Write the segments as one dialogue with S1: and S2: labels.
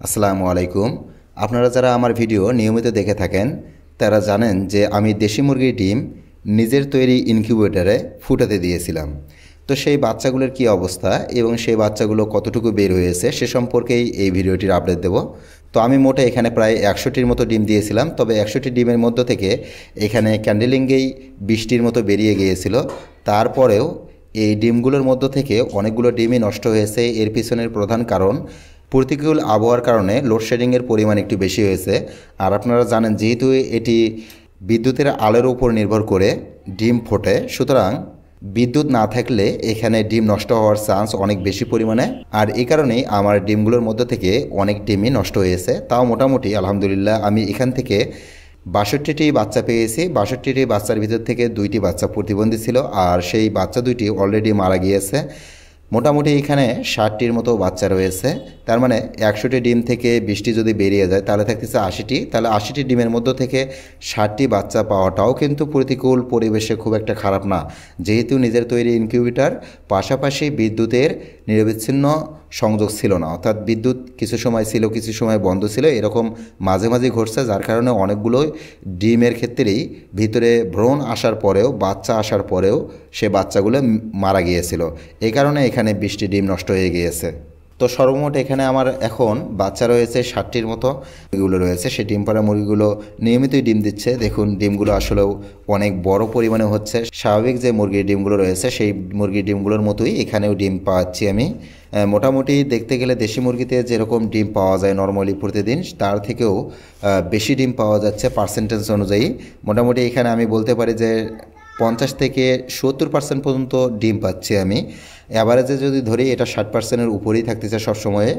S1: আসসালামু আলাইকুম। আপনারা যারা আমার ভিডিও নিয়মিত দেখে থাকেন তারা জানেন যে আমি দেশি মুরগির ডিম নিজের তৈরি ইনকিউবেটরে ফুটাতে দিয়েছিলাম। তো সেই বাচ্চাগুলোর কি অবস্থা এবং সেই বাচ্চাগুলো কতটুকু বের হয়েছে সে সম্পর্কেই এই ভিডিওটির আপডেট দেব। তো আমি মোটে এখানে প্রায় 100টির মতো ডিম দিয়েছিলাম, তবে 100টি ডিমের মধ্য থেকে এখানে ক্যান্ডেলিংয়েই 20টির মতো বেরিয়ে গিয়েছিল। তারপরেও এই ডিমগুলোর মধ্য থেকে অনেকগুলো ডিমই নষ্ট হয়েছে। এর পিছনের প্রধান কারণ প্রতিকূল আবহাওয়ার কারণে লোডশেডিংয়ের পরিমাণ একটু বেশি হয়েছে। আর আপনারা জানেন যেহেতু এটি বিদ্যুতের আলোর উপর নির্ভর করে ডিম ফোটে, সুতরাং বিদ্যুৎ না থাকলে এখানে ডিম নষ্ট হওয়ার চান্স অনেক বেশি পরিমাণে। আর এই কারণেই আমার ডিমগুলোর মধ্যে থেকে অনেক ডিমই নষ্ট হয়েছে। তাও মোটামুটি আলহামদুলিল্লাহ আমি এখান থেকে 62টি বাচ্চা পেয়েছি। 62টি বাচ্চার ভিতর থেকে 2টি বাচ্চা প্রতিবন্ধী ছিল, আর সেই বাচ্চা 2টি অলরেডি মারা গিয়েছে। মোটামুটি এখানে 60টির মতো বাচ্চা রয়েছে। তার মানে 100টি ডিম থেকে 20টি যদি বেরিয়ে যায় তাহলে থাকতেছে 80টি। তাহলে 80টি ডিমের মধ্য থেকে 60টি বাচ্চা পাওয়াটাও কিন্তু প্রতিকূল পরিবেশে খুব একটা খারাপ না, যেহেতু নিজের তৈরি ইনকিউবেটর, পাশাপাশি বিদ্যুতের নিরবিচ্ছিন্ন সংযোগ ছিল না, অর্থাৎ বিদ্যুৎ কিছু সময় ছিল কিছু সময় বন্ধ ছিল, এরকম মাঝে মাঝে ঘটছে, যার কারণে অনেকগুলো ডিমের ক্ষেত্রেই ভিতরে ভ্রূণ আসার পরেও বাচ্চা আসার পরেও সে বাচ্চাগুলো মারা গিয়েছিল। এই কারণে এখানে 20টি ডিম নষ্ট হয়ে গিয়েছে। তো সর্বমোট এখানে আমার এখন বাচ্চা রয়েছে 60টির মতো। মুরগিগুলো রয়েছে, সেই ডিম পাড়া মুরগিগুলো নিয়মিতই ডিম দিচ্ছে। দেখুন ডিমগুলো আসলেও অনেক বড় পরিমাণে হচ্ছে। স্বাভাবিক যে মুরগির ডিমগুলো রয়েছে সেই মুরগির ডিমগুলোর মতোই এখানেও ডিম পাচ্ছি আমি। মোটামুটি দেখতে গেলে দেশি মুরগিতে যেরকম ডিম পাওয়া যায় নর্মালি প্রতিদিন, তার থেকেও বেশি ডিম পাওয়া যাচ্ছে পার্সেন্টেজ অনুযায়ী। মোটামুটি এখানে আমি বলতে পারি যে 50 থেকে 70% পর্যন্ত ডিম পাচ্ছি আমি। অ্যাভারেজে যদি ধরি এটা 60%-এর উপরেই থাকতেছে সবসময়ে।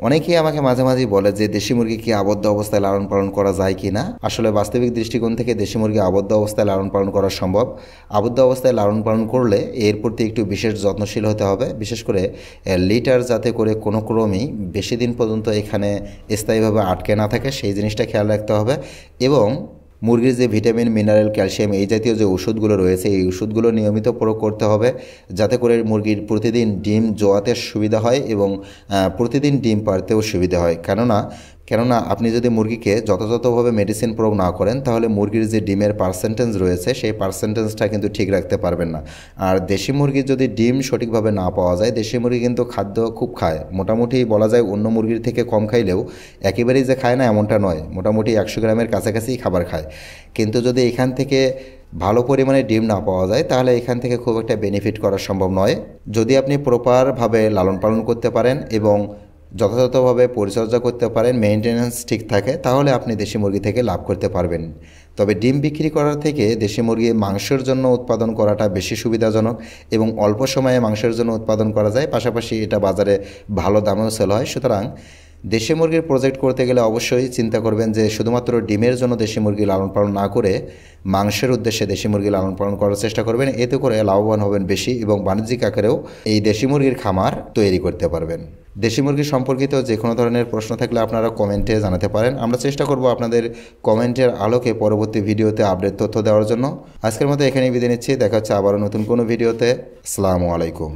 S1: অনেকেই আমাকে মাঝে মাঝেই বলে যে দেশি মুরগি কি আবদ্ধ অবস্থায় লালন পালন করা যায় কি না। আসলে বাস্তবিক দৃষ্টিকোণ থেকে দেশি মুরগি আবদ্ধ অবস্থায় লালন পালন করা সম্ভব। আবদ্ধ অবস্থায় লালন পালন করলে এর প্রতি একটু বিশেষ যত্নশীল হতে হবে, বিশেষ করে লিটার যাতে করে কোনো ক্রমেই বেশি দিন পর্যন্ত এখানে স্থায়ীভাবে আটকে না থাকে সেই জিনিসটা খেয়াল রাখতে হবে। এবং মুরগির যে ভিটামিন, মিনারেল, ক্যালসিয়াম এই জাতীয় যে ওষুধগুলো রয়েছে এই ওষুধগুলো নিয়মিত প্রয়োগ করতে হবে, যাতে করে মুরগির প্রতিদিন ডিম জোয়াতে সুবিধা হয় এবং প্রতিদিন ডিম পাড়তেও সুবিধা হয়। কেননা আপনি যদি মুরগিকে যথাযথভাবে মেডিসিন প্রয়োগ না করেন তাহলে মুরগির যে ডিমের পার্সেন্টেজ রয়েছে সেই পার্সেন্টেজটা কিন্তু ঠিক রাখতে পারবেন না। আর দেশি মুরগির যদি ডিম সঠিকভাবে না পাওয়া যায়, দেশি মুরগি কিন্তু খাদ্য খুব খায়, মোটামুটি বলা যায় অন্য মুরগির থেকে কম খাইলেও একেবারেই যে খায় না এমনটা নয়, মোটামুটি 100 গ্রামের কাছাকাছি খাবার খায়। কিন্তু যদি এখান থেকে ভালো পরিমাণে ডিম না পাওয়া যায় তাহলে এখান থেকে খুব একটা বেনিফিট করা সম্ভব নয়। যদি আপনি প্রপারভাবে লালন পালন করতে পারেন এবং যথাযথভাবে পরিচর্যা করতে পারেন, মেইনটেনেন্স ঠিক থাকে, তাহলে আপনি দেশি মুরগি থেকে লাভ করতে পারবেন। তবে ডিম বিক্রি করার থেকে দেশি মুরগি মাংসের জন্য উৎপাদন করাটা বেশি সুবিধাজনক এবং অল্প সময়ে মাংসের জন্য উৎপাদন করা যায়, পাশাপাশি এটা বাজারে ভালো দামেও সেল হয়। সুতরাং দেশি মুরগির প্রজেক্ট করতে গেলে অবশ্যই চিন্তা করবেন যে শুধুমাত্র ডিমের জন্য দেশি মুরগি লালন পালন না করে মাংসের উদ্দেশ্যে দেশি মুরগি লালন পালন করার চেষ্টা করবেন। এতে করে লাভবান হবেন বেশি এবং বাণিজ্যিক আকারেও এই দেশি মুরগির খামার তৈরি করতে পারবেন। দেশি মুরগি সম্পর্কিত যে কোনো ধরনের প্রশ্ন থাকলে আপনারা কমেন্টে জানাতে পারেন। আমরা চেষ্টা করব আপনাদের কমেন্টের আলোকে পরবর্তী ভিডিওতে আপডেট তথ্য দেওয়ার জন্য। আজকের মতো এখানেই বিদায় নিচ্ছি, দেখা হচ্ছে আবারও নতুন কোনো ভিডিওতে। আসসালামু আলাইকুম।